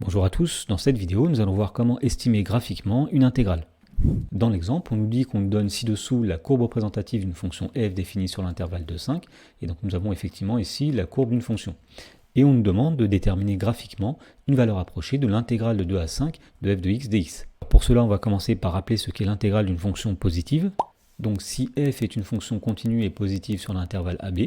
Bonjour à tous, dans cette vidéo nous allons voir comment estimer graphiquement une intégrale. Dans l'exemple, on nous dit qu'on nous donne ci-dessous la courbe représentative d'une fonction f définie sur l'intervalle de 5, et donc nous avons effectivement ici la courbe d'une fonction. Et on nous demande de déterminer graphiquement une valeur approchée de l'intégrale de 2 à 5 de f de x dx. Pour cela, on va commencer par rappeler ce qu'est l'intégrale d'une fonction positive. Donc si f est une fonction continue et positive sur l'intervalle AB,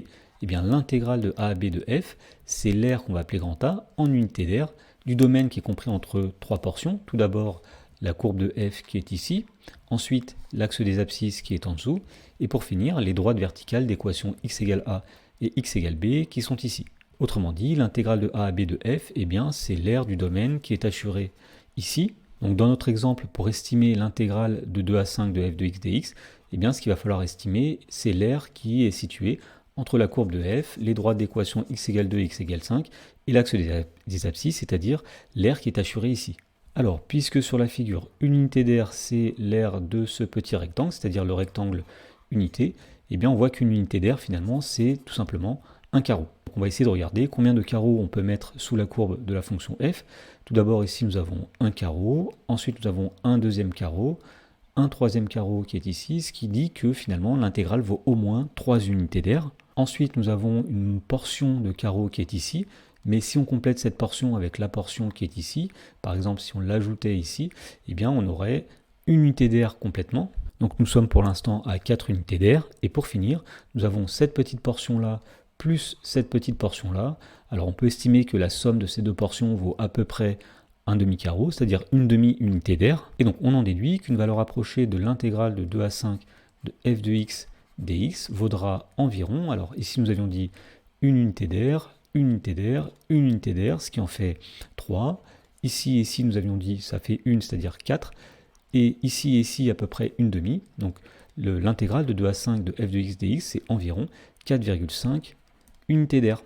eh bien l'intégrale de a à b de f, c'est l'aire qu'on va appeler grand A en unité d'aire, du domaine qui est compris entre trois portions. Tout d'abord, la courbe de f qui est ici, ensuite l'axe des abscisses qui est en dessous, et pour finir, les droites verticales d'équation x égale a et x égale b qui sont ici. Autrement dit, l'intégrale de a à b de f, eh bien, c'est l'aire du domaine qui est assurée ici. Donc dans notre exemple, pour estimer l'intégrale de 2 à 5 de f de x dx, eh bien, ce qu'il va falloir estimer, c'est l'aire qui est située entre la courbe de f, les droites d'équation x égale 2 et x égale 5, et l'axe des abscisses, c'est-à-dire l'aire qui est assurée ici. Alors, puisque sur la figure, une unité d'aire, c'est l'aire de ce petit rectangle, c'est-à-dire le rectangle unité, eh bien on voit qu'une unité d'aire, finalement, c'est tout simplement un carreau. Donc, on va essayer de regarder combien de carreaux on peut mettre sous la courbe de la fonction f. Tout d'abord, ici, nous avons un carreau, ensuite nous avons un deuxième carreau, un troisième carreau qui est ici, ce qui dit que finalement l'intégrale vaut au moins 3 unités d'aire. Ensuite, nous avons une portion de carreau qui est ici, mais si on complète cette portion avec la portion qui est ici, par exemple si on l'ajoutait ici, eh bien on aurait une unité d'aire complètement. Donc nous sommes pour l'instant à 4 unités d'aire, et pour finir, nous avons cette petite portion-là plus cette petite portion-là. Alors on peut estimer que la somme de ces deux portions vaut à peu près un demi-carreau, c'est-à-dire une demi-unité d'aire. Et donc on en déduit qu'une valeur approchée de l'intégrale de 2 à 5 de f de x dx vaudra environ, alors ici nous avions dit une unité d'air, une unité d'air, une unité d'air, ce qui en fait 3. Ici et ici nous avions dit ça fait 1, c'est-à-dire 4. Et ici à peu près une demi. Donc l'intégrale de 2 à 5 de f de x dx c'est environ 4,5 unités d'air.